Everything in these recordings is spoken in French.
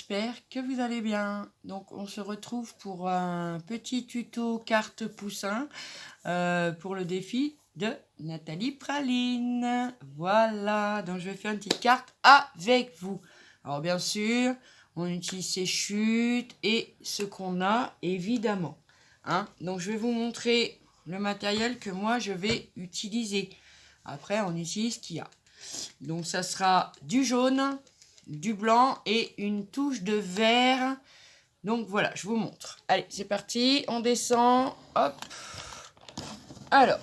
j'espère que vous allez bien. Donc on se retrouve pour un petit tuto carte poussin pour le défi de Nathalie Praline. Voilà, donc je vais faire une petite carte avec vous. Alors bien sûr, on utilise ses chutes et ce qu'on a évidemment. Donc je vais vous montrer le matériel que moi je vais utiliser. Après on utilise ce qu'il y a. Donc ça sera du jaune, du blanc et une touche de vert. Donc voilà, je vous montre. Allez, c'est parti, on descend. Hop. Alors,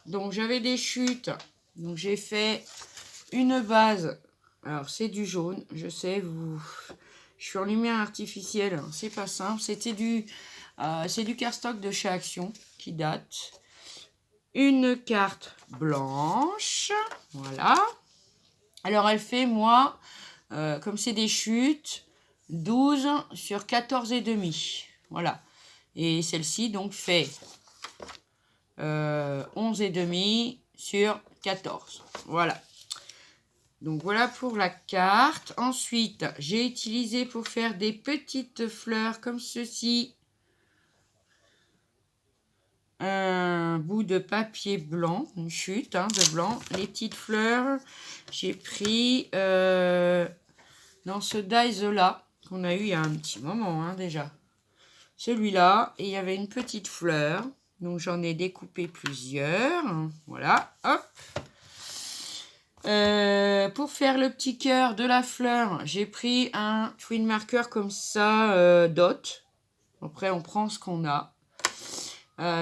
donc j'avais des chutes. Donc j'ai fait une base. Alors c'est du jaune, je sais, je suis en lumière artificielle, c'est pas simple. C'est du cardstock de chez Action qui date. Une carte blanche, voilà. Alors elle fait, moi, comme c'est des chutes, 12 sur 14 et demi. Voilà. Et celle-ci, donc, fait 11 et demi sur 14. Voilà. Donc, voilà pour la carte. Ensuite, j'ai utilisé pour faire des petites fleurs comme ceci. Un bout de papier blanc, une chute de blanc. Les petites fleurs, j'ai pris dans ce dies là qu'on a eu il y a un petit moment déjà. Celui-là, et il y avait une petite fleur, donc j'en ai découpé plusieurs. Voilà, hop. Pour faire le petit cœur de la fleur, j'ai pris un twin marker comme ça, dot. Après, on prend ce qu'on a.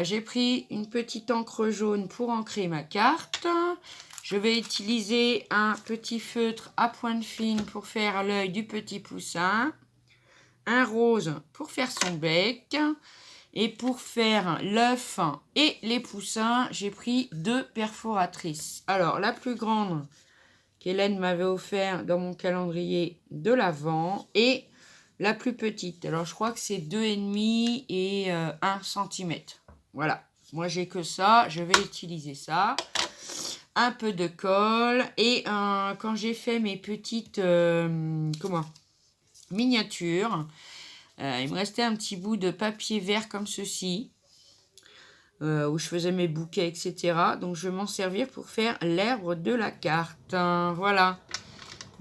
J'ai pris une petite encre jaune pour ancrer ma carte. Je vais utiliser un petit feutre à pointe fine pour faire l'œil du petit poussin. Un rose pour faire son bec. Et pour faire l'œuf et les poussins, j'ai pris 2 perforatrices. Alors, la plus grande qu'Hélène m'avait offert dans mon calendrier de l'Avent et la plus petite. Alors, je crois que c'est 2,5 et 1 cm. Voilà, moi j'ai que ça, je vais utiliser ça. Un peu de colle et quand j'ai fait mes petites miniatures, il me restait un petit bout de papier vert comme ceci, où je faisais mes bouquets, etc. Donc je vais m'en servir pour faire l'herbe de la carte. Voilà,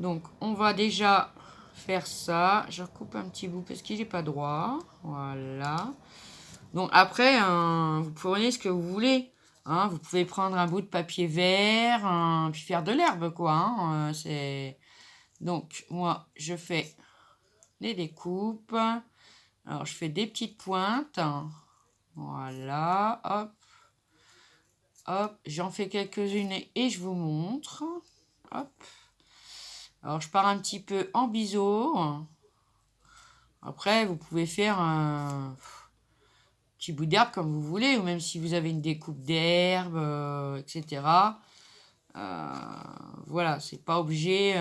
donc on va déjà faire ça. Je recoupe un petit bout parce qu'il n'est pas droit. Voilà. Donc après, vous prenez ce que vous voulez. Vous pouvez prendre un bout de papier vert, puis faire de l'herbe, quoi. Donc, moi, je fais des découpes. Alors, je fais des petites pointes. Voilà, hop. Hop, j'en fais quelques-unes et je vous montre. Hop. Alors, je pars un petit peu en biseau. Après, vous pouvez faire un petit bout d'herbe comme vous voulez, ou même si vous avez une découpe d'herbe, etc. Voilà, c'est pas obligé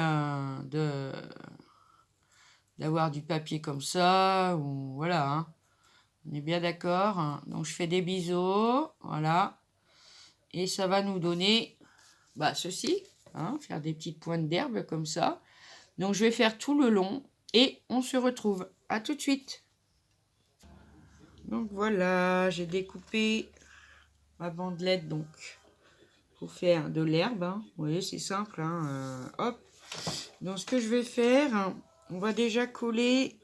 d'avoir du papier comme ça, ou voilà, on est bien d'accord. Donc je fais des biseaux, voilà, et ça va nous donner ceci, faire des petites pointes d'herbe comme ça. Donc je vais faire tout le long et on se retrouve. À tout de suite. Donc voilà, j'ai découpé ma bandelette donc pour faire de l'herbe. Vous voyez, c'est simple. Hop. Donc ce que je vais faire, on va déjà coller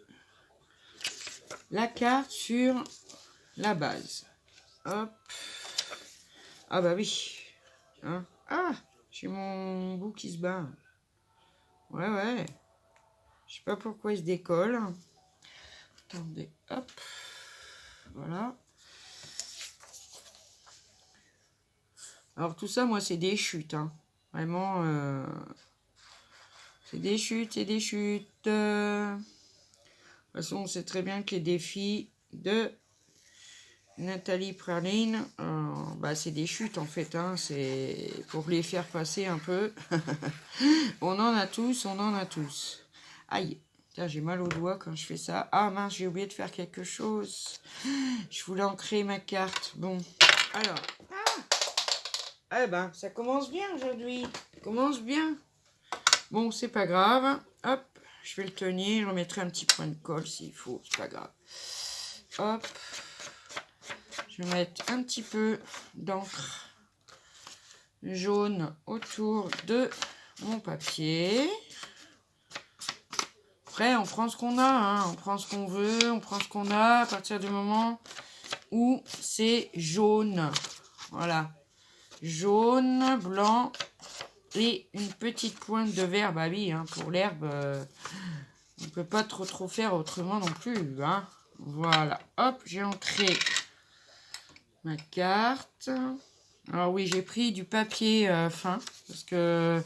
la carte sur la base. Hop. Ah bah oui. Ah, j'ai mon bout qui se bat. Ouais. Je sais pas pourquoi il se décolle. Attendez, hop. Voilà. Alors tout ça, moi, c'est des chutes. Vraiment, c'est des chutes. De toute façon, on sait très bien que les défis de Nathalie Praline, c'est des chutes en fait. C'est pour les faire passer un peu. On en a tous. Aïe, tiens, j'ai mal au doigt quand je fais ça. Ah mince, j'ai oublié de faire quelque chose. Je voulais ancrer ma carte. Bon, alors. Eh ben, ça commence bien aujourd'hui. Ça commence bien. Bon, c'est pas grave. Hop, je vais le tenir. Je remettrai un petit point de colle s'il faut, c'est pas grave. Hop. Je vais mettre un petit peu d'encre jaune autour de mon papier. Après, on prend ce qu'on a, hein. On prend ce qu'on veut, on prend ce qu'on a à partir du moment où c'est jaune. Voilà. Jaune, blanc et une petite pointe de vert. Bah oui, hein, pour l'herbe, on ne peut pas trop faire autrement non plus. Hein. Voilà. Hop, j'ai ancré ma carte. Alors oui, j'ai pris du papier fin parce que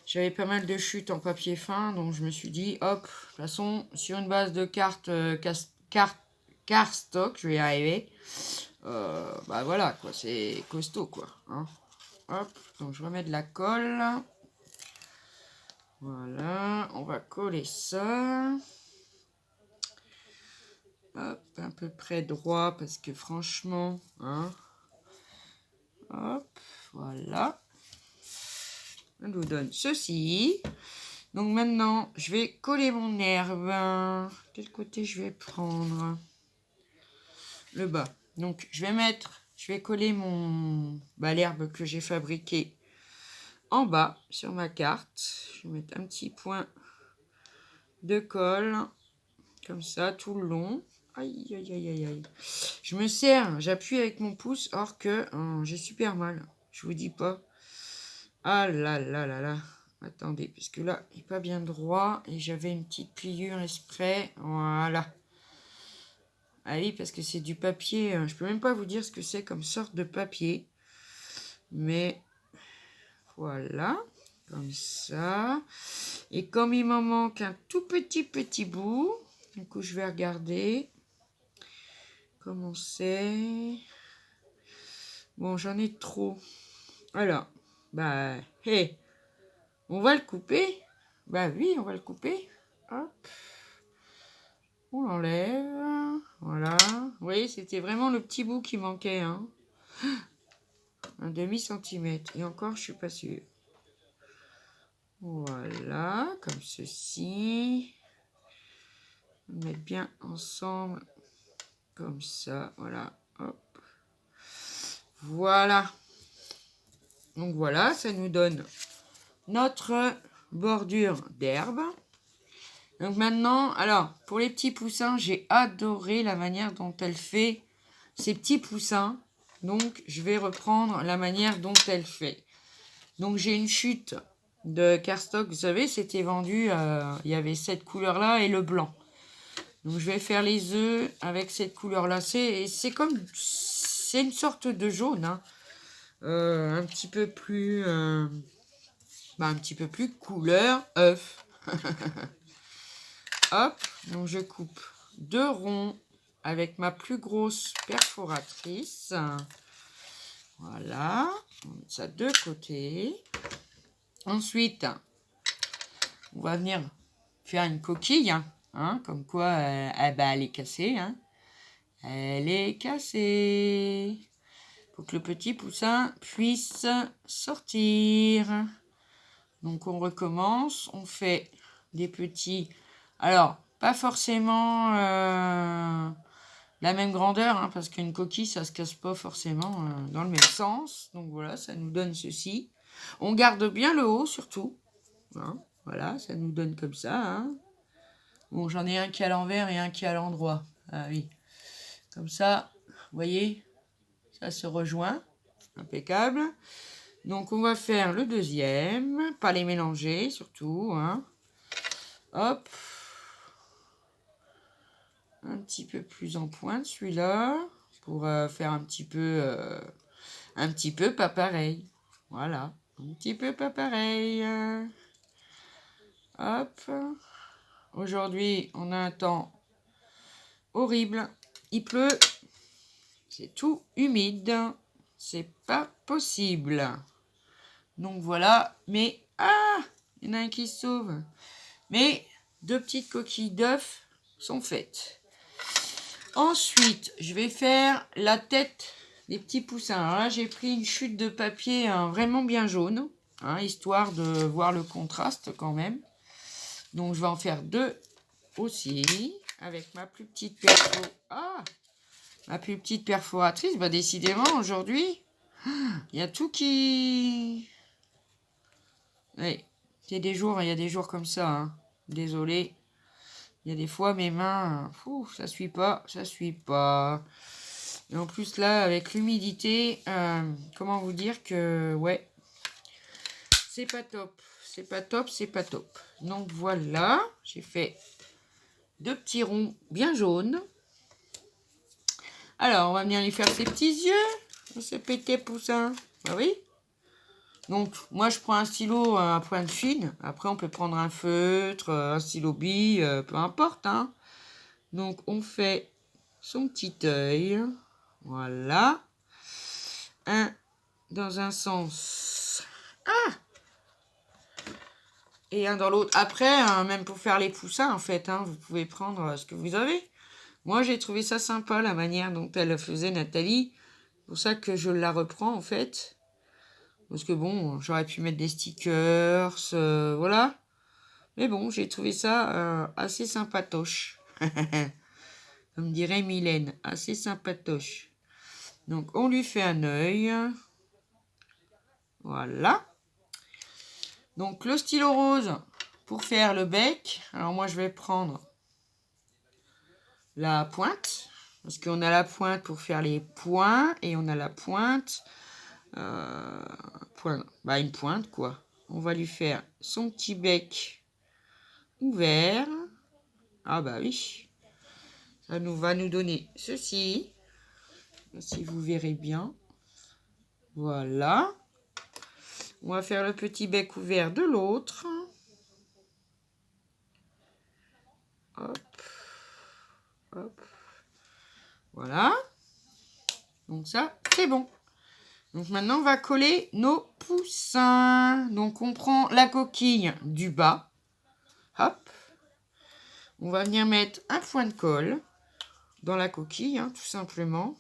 j'avais pas mal de chutes en papier fin. Donc je me suis dit, hop, de toute façon, sur une base de carte cardstock, je vais y arriver. Bah voilà, quoi, c'est costaud, quoi. Hein. Hop, donc je remets de la colle. Voilà, on va coller ça. Hop, à peu près droit parce que franchement, hein. Hop, voilà. On nous donne ceci. Donc maintenant, je vais coller mon herbe. Quel côté je vais prendre? Le bas. Donc je vais coller l'herbe que j'ai fabriquée en bas sur ma carte. Je vais mettre un petit point de colle comme ça tout le long. Aïe, aïe, aïe, aïe, aïe. Je me sers, j'appuie avec mon pouce, or que j'ai super mal. Je vous dis pas. Ah là là là là. Attendez, parce que là, il n'est pas bien droit. Et j'avais une petite pliure exprès. Voilà. Ah oui, parce que c'est du papier. Je peux même pas vous dire ce que c'est comme sorte de papier. Mais voilà. Comme ça. Et comme il m'en manque un tout petit bout. Du coup, je vais regarder. Comment c'est. Bon, j'en ai trop. Alors, bah, hey, on va le couper. Bah oui, on va le couper. Hop. On l'enlève. Voilà. Vous voyez, c'était vraiment le petit bout qui manquait. Hein. Un demi-centimètre. Et encore, je suis pas sûre. Voilà, comme ceci. On va mettre bien ensemble. Comme ça. Voilà. Hop. Voilà. Donc voilà, ça nous donne notre bordure d'herbe. Donc maintenant, alors, pour les petits poussins, j'ai adoré la manière dont elle fait ces petits poussins. Donc, je vais reprendre la manière dont elle fait. Donc, j'ai une chute de cardstock. Vous savez, c'était vendu, il y avait cette couleur-là et le blanc. Donc, je vais faire les œufs avec cette couleur-là. C'est une sorte de jaune, hein. Un petit peu plus couleur œuf. Hop, donc je coupe 2 ronds avec ma plus grosse perforatrice. Voilà, on met ça de côté. Ensuite, on va venir faire une coquille, hein, comme quoi elle est cassée. Hein. Elle est cassée. Pour que le petit poussin puisse sortir. Donc on recommence, on fait des petits... Alors, pas forcément la même grandeur, hein, parce qu'une coquille, ça se casse pas forcément dans le même sens. Donc voilà, ça nous donne ceci. On garde bien le haut surtout. Hein, voilà, ça nous donne comme ça. Hein. Bon, j'en ai un qui est à l'envers et un qui est à l'endroit. Ah oui. Comme ça, vous voyez, ça se rejoint. Impeccable. Donc, on va faire le deuxième. Pas les mélanger, surtout. Hein. Hop. Un petit peu plus en pointe, celui-là. Pour faire un petit peu pas pareil. Voilà. Un petit peu pas pareil. Hop. Aujourd'hui, on a un temps horrible. Il pleut. C'est tout humide. C'est pas possible. Donc voilà. Mais, il y en a un qui se sauve. Mais 2 petites coquilles d'œufs sont faites. Ensuite, je vais faire la tête des petits poussins. Alors là, j'ai pris une chute de papier vraiment bien jaune. Hein, histoire de voir le contraste quand même. Donc, je vais en faire 2 aussi. Avec ma plus petite perfo. Ah! Ma plus petite perforatrice. Bah, décidément, aujourd'hui, il y a tout qui... Ouais. Il y a des jours comme ça. Hein. Désolé. Il y a des fois, mes mains... ça suit pas. Ça suit pas. Et en plus, là, avec l'humidité, comment vous dire que... Ouais. C'est pas top. C'est pas top, c'est pas top. Donc, voilà. J'ai fait 2 petits ronds bien jaunes. Alors, on va venir lui faire ses petits yeux. Ce petit poussin. Ah oui. Donc, moi, je prends un stylo à pointe fine. Après, on peut prendre un feutre, un stylo bille, peu importe. Hein. Donc, on fait son petit œil. Voilà. Un dans un sens. Ah! Et un dans l'autre. Après, même pour faire les poussins, en fait, hein, vous pouvez prendre ce que vous avez. Moi, j'ai trouvé ça sympa, la manière dont elle faisait Nathalie. C'est pour ça que je la reprends, en fait. Parce que bon, j'aurais pu mettre des stickers, voilà. Mais bon, j'ai trouvé ça assez sympatoche. Comme dirait Mylène, assez sympatoche. Donc, on lui fait un œil. Voilà. Donc, le stylo rose pour faire le bec. Alors, moi, je vais prendre la pointe. Parce qu'on a la pointe pour faire les points. Et on a la pointe... une pointe, quoi. On va lui faire son petit bec ouvert. Ah bah oui. Ça va nous donner ceci. Si vous verrez bien. Voilà. On va faire le petit bec ouvert de l'autre. Hop. Hop. Voilà. Donc ça, c'est bon. Donc maintenant, on va coller nos poussins. Donc on prend la coquille du bas. Hop. On va venir mettre un point de colle dans la coquille, hein, tout simplement.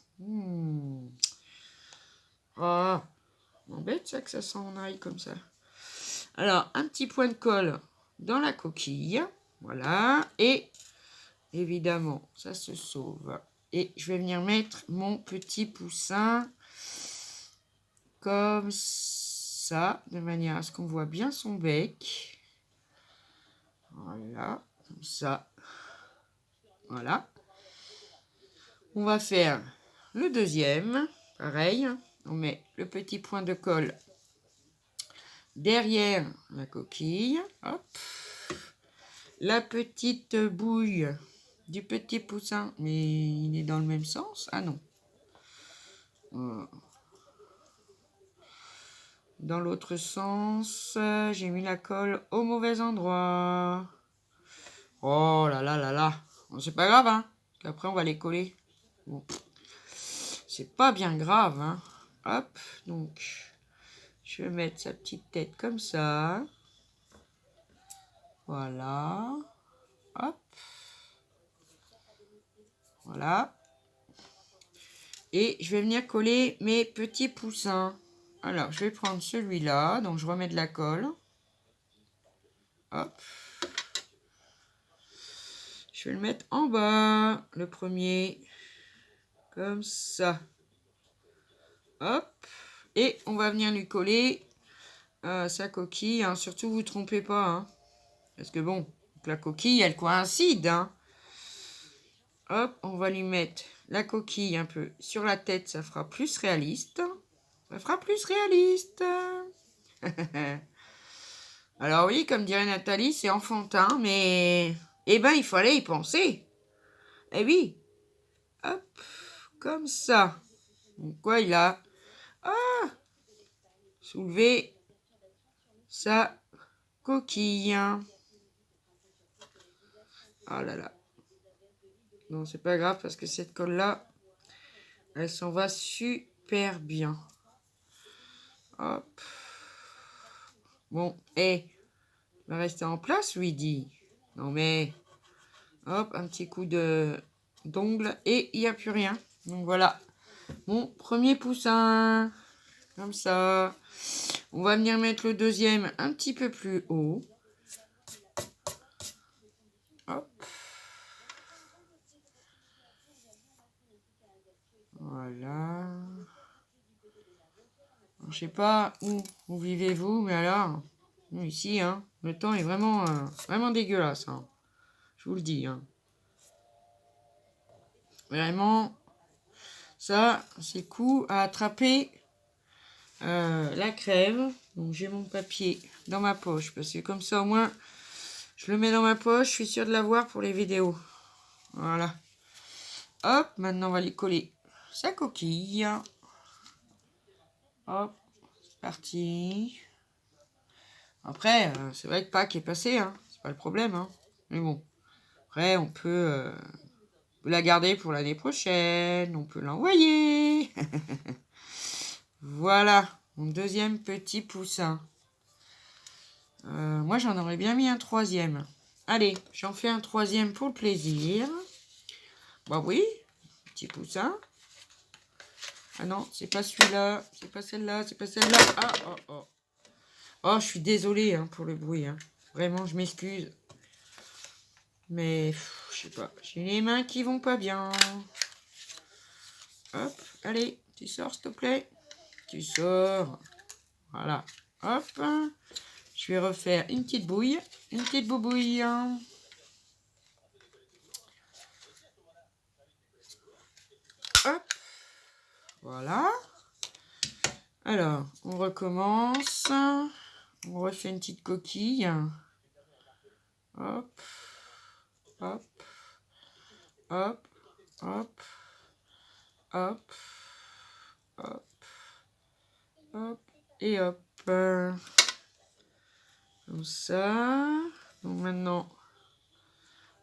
Ah, m'embête ça que ça s'en aille comme ça. Alors, un petit point de colle dans la coquille. Voilà. Et évidemment, ça se sauve. Et je vais venir mettre mon petit poussin comme ça, de manière à ce qu'on voit bien son bec. Voilà, comme ça. Voilà. On va faire le deuxième. Pareil, on met le petit point de colle derrière la coquille. Hop. La petite bouille du petit poussin, mais il est dans le même sens. Ah non. Dans l'autre sens, j'ai mis la colle au mauvais endroit. Oh là là là là. Bon, c'est pas grave, hein. Après, on va les coller. Bon. C'est pas bien grave, hein. Hop, donc, je vais mettre sa petite tête comme ça. Voilà. Hop. Voilà. Et je vais venir coller mes petits poussins. Alors, je vais prendre celui-là. Donc, je remets de la colle. Hop. Je vais le mettre en bas. Le premier. Comme ça. Hop. Et on va venir lui coller sa coquille. Hein. Surtout, vous ne trompez pas. Hein. Parce que bon, la coquille, elle coïncide. Hein. Hop, on va lui mettre la coquille un peu sur la tête. Ça fera plus réaliste. Ça fera plus réaliste. Alors oui, comme dirait Nathalie, c'est enfantin, mais... Eh ben, il fallait y penser. Eh oui. Hop, comme ça. Donc quoi, il a... Ah, soulevé sa coquille. Oh là là. Non, c'est pas grave parce que cette colle-là, elle s'en va super bien. Hop. Bon, il va rester en place, lui dit. Non mais, hop, un petit coup d'ongle et il n'y a plus rien. Donc voilà, mon premier poussin. Comme ça. On va venir mettre le deuxième un petit peu plus haut. Voilà. Alors, je sais pas où vivez-vous, mais alors, nous, ici, hein, le temps est vraiment, vraiment dégueulasse. Hein. Je vous le dis. Hein. Vraiment, ça, c'est coup à attraper la crève. Donc, j'ai mon papier dans ma poche, parce que comme ça, au moins, je le mets dans ma poche, je suis sûre de l'avoir pour les vidéos. Voilà. Hop, maintenant, on va lui coller sa coquille. Hop, c'est parti. Après, c'est vrai que Pâques est passé, hein. C'est pas le problème, hein. Mais bon, après, on peut la garder pour l'année prochaine. On peut l'envoyer. Voilà, mon deuxième petit poussin. Moi, j'en aurais bien mis un troisième. Allez, j'en fais un troisième pour le plaisir. Bah oui, petit poussin. Ah non, c'est pas celui-là, c'est pas celle-là, c'est pas celle-là. Ah, oh, oh. Oh, je suis désolée hein, pour le bruit. Hein. Vraiment, je m'excuse. Mais, je sais pas, j'ai les mains qui vont pas bien. Hop, allez, tu sors s'il te plaît. Tu sors. Voilà. Hop. Je vais refaire une petite bouille. Une petite boubouille. Hop. Voilà. Alors, on recommence. On refait une petite coquille. Hop. Hop. Hop. Hop. Hop. Hop. Hop. Et hop. Comme ça. Donc maintenant,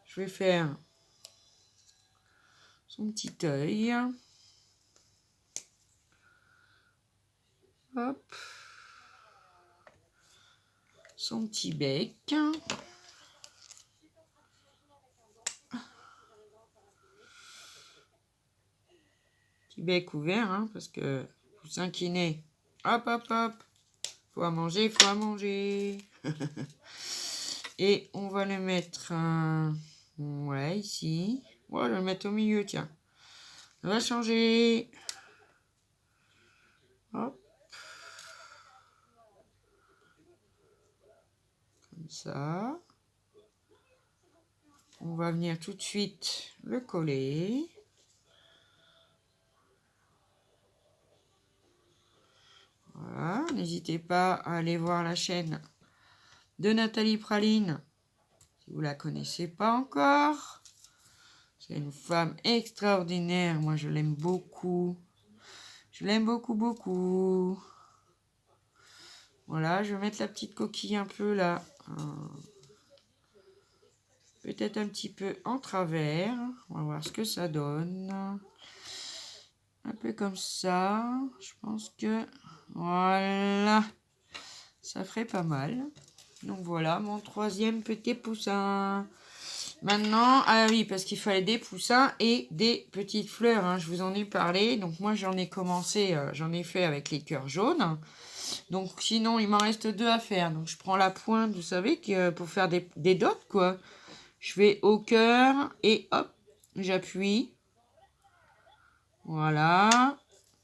je vais faire son petit œil. Hop. Son petit bec. Petit bec ouvert, hein, parce que poussin qui naît. Hop, hop, hop. Faut à manger, faut à manger. Et on va le mettre ouais, ici. Ouais, je vais le mettre au milieu, tiens. On va changer. Hop. Comme ça. On va venir tout de suite le coller. Voilà. N'hésitez pas à aller voir la chaîne de Nathalie Praline. Si vous ne la connaissez pas encore. C'est une femme extraordinaire. Moi, je l'aime beaucoup. Je l'aime beaucoup, beaucoup. Voilà, je vais mettre la petite coquille un peu là. Peut-être un petit peu en travers. On va voir ce que ça donne. Un peu comme ça. Je pense que... Voilà. Ça ferait pas mal. Donc voilà, mon troisième petit poussin. Maintenant, ah oui, parce qu'il fallait des poussins et des petites fleurs. Hein, je vous en ai parlé. Donc moi, j'en ai commencé, j'en ai fait avec les cœurs jaunes. Donc sinon, il m'en reste 2 à faire. Donc je prends la pointe, vous savez, que pour faire des dots, quoi. Je vais au cœur et hop, j'appuie. Voilà.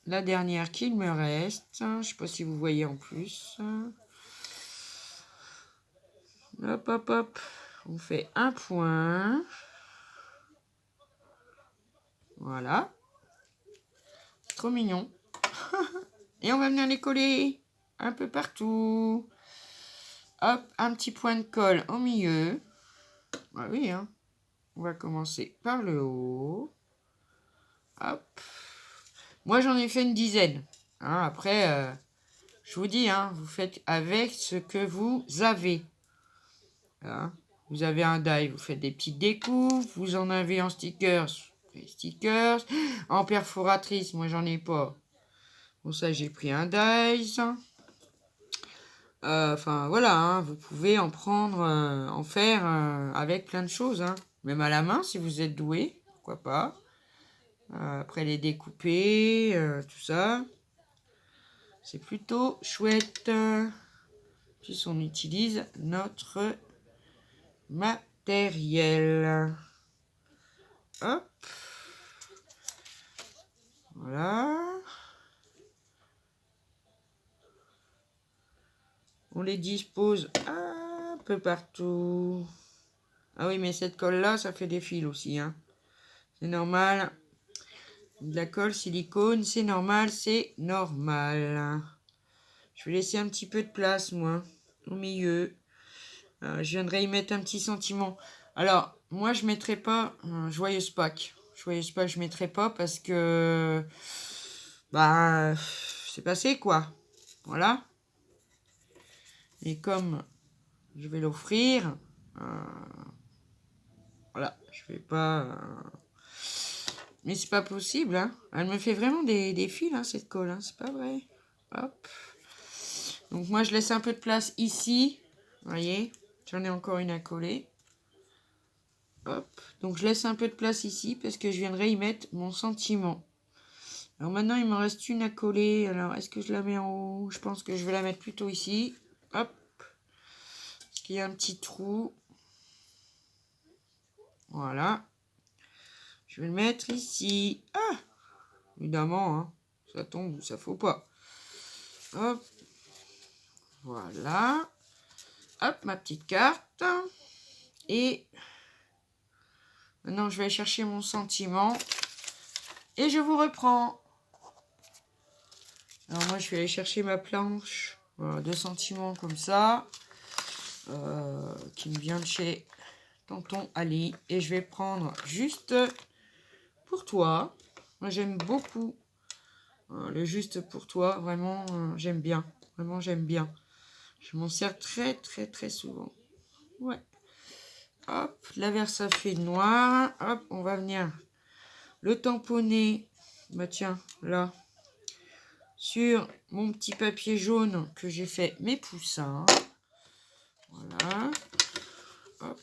La dernière qu'il me reste. Je ne sais pas si vous voyez en plus. Hop, hop, hop. On fait un point. Voilà. Trop mignon. Et on va venir les coller un peu partout. Hop, un petit point de colle au milieu. Ah oui, hein. On va commencer par le haut. Hop. Moi, j'en ai fait une dizaine. Hein, après, je vous dis, hein, vous faites avec ce que vous avez. Hein. Vous avez un die, vous faites des petites découpes. Vous en avez en stickers, des stickers. En perforatrice, moi, j'en ai pas. Bon, ça, j'ai pris un dies. Enfin, voilà, hein, vous pouvez en prendre, en faire avec plein de choses. Hein. Même à la main, si vous êtes doué, pourquoi pas. Après les découper, tout ça. C'est plutôt chouette. Puis on utilise notre matériel. Hop. Voilà. les dispose un peu partout. Ah oui, mais cette colle-là, ça fait des fils aussi, hein. C'est normal. De la colle silicone, c'est normal, c'est normal. Je vais laisser un petit peu de place, moi, au milieu. Je viendrai y mettre un petit sentiment. Alors, moi, je ne mettrai pas Joyeuse Pâques. Joyeuse Pâques, je ne mettrai pas parce que... Bah, c'est passé, quoi. Voilà. Et comme je vais l'offrir, voilà, je vais pas... Mais c'est pas possible, hein. Elle me fait vraiment des fils, hein, cette colle, hein. C'est pas vrai. Hop. Donc moi, je laisse un peu de place ici. Vous voyez, j'en ai encore une à coller. Hop. Donc je laisse un peu de place ici parce que je viendrai y mettre mon sentiment. Alors maintenant, il me reste une à coller. Alors, est-ce que je la mets en haut? Je pense que je vais la mettre plutôt ici. Hop. Parce qu'il y a un petit trou. Voilà. Je vais le mettre ici. Ah! Évidemment, hein. Ça tombe ou ça faut pas. Hop. Voilà. Hop, ma petite carte. Et maintenant, je vais aller chercher mon sentiment. Et je vous reprends. Alors moi, je vais aller chercher ma planche de sentiments comme ça. Qui me vient de chez Tonton Ali. Et je vais prendre juste pour toi. Moi, j'aime beaucoup le juste pour toi. Vraiment, j'aime bien. Vraiment, j'aime bien. Je m'en sers très, très, très souvent. Ouais. Hop, l'inverse ça fait noir. Hop, on va venir le tamponner. Bah tiens, là. Sur mon petit papier jaune que j'ai fait mes poussins. Voilà. Hop.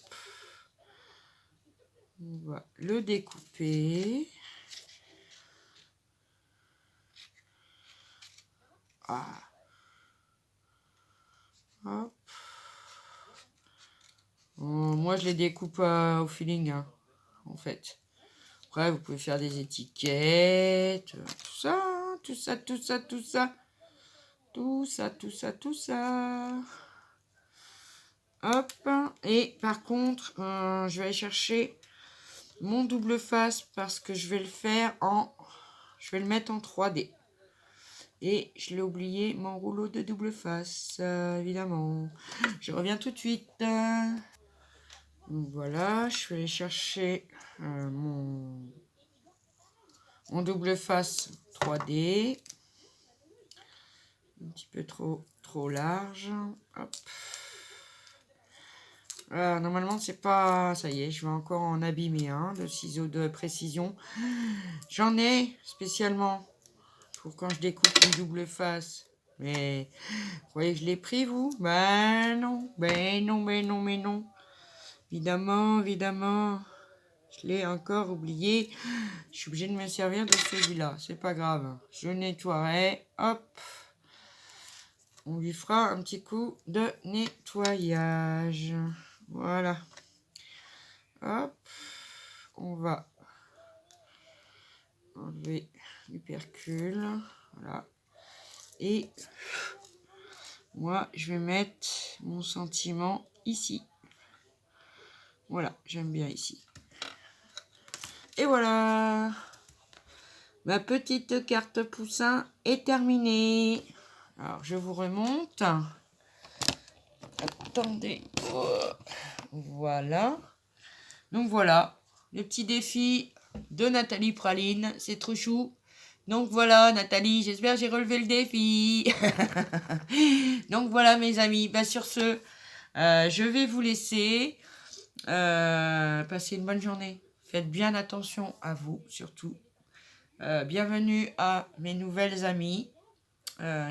On va le découper. Ah. Hop. Moi, je les découpe au feeling, hein, en fait. Après, vous pouvez faire des étiquettes, tout ça, tout ça, tout ça, tout ça. Tout ça, tout ça, tout ça. Hop. Et par contre, je vais aller chercher mon double face parce que je vais le faire en... Je vais le mettre en 3D. Et je l'ai oublié, mon rouleau de double face, évidemment. Je reviens tout de suite. Donc voilà, je vais aller chercher mon double face 3D. Un petit peu trop large. Hop. Normalement, c'est pas... Ça y est, je vais encore en abîmer un de ciseaux de précision. J'en ai spécialement pour quand je découpe une double face. Mais vous voyez que je l'ai pris, vous? Ben non, ben non, ben non, mais non. Évidemment, évidemment. Je l'ai encore oublié. Je suis obligée de me servir de celui-là. C'est pas grave. Je nettoierai. Hop. On lui fera un petit coup de nettoyage. Voilà. Hop. On va enlever l'hypercule. Voilà. Et moi, je vais mettre mon sentiment ici. Voilà, j'aime bien ici. Et voilà. Ma petite carte poussin est terminée. Alors, je vous remonte. Attendez. Voilà. Donc, voilà. Le petit défi de Nathalie Praline. C'est trop chou. Donc, voilà, Nathalie. J'espère que j'ai relevé le défi. Donc, voilà, mes amis. Bah, sur ce, je vais vous laisser. Passez une bonne journée. Faites bien attention à vous, surtout. Bienvenue à mes nouvelles amies.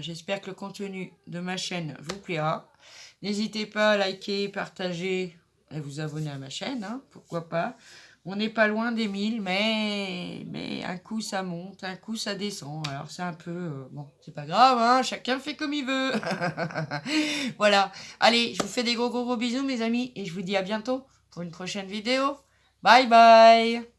J'espère que le contenu de ma chaîne vous plaira. N'hésitez pas à liker, partager et vous abonner à ma chaîne. Hein, pourquoi pas. On n'est pas loin des 1000, mais un coup ça monte, un coup ça descend. Alors c'est un peu... bon, c'est pas grave, hein, chacun fait comme il veut. Voilà. Allez, je vous fais des gros bisous, mes amis. Et je vous dis à bientôt pour une prochaine vidéo. Bye bye.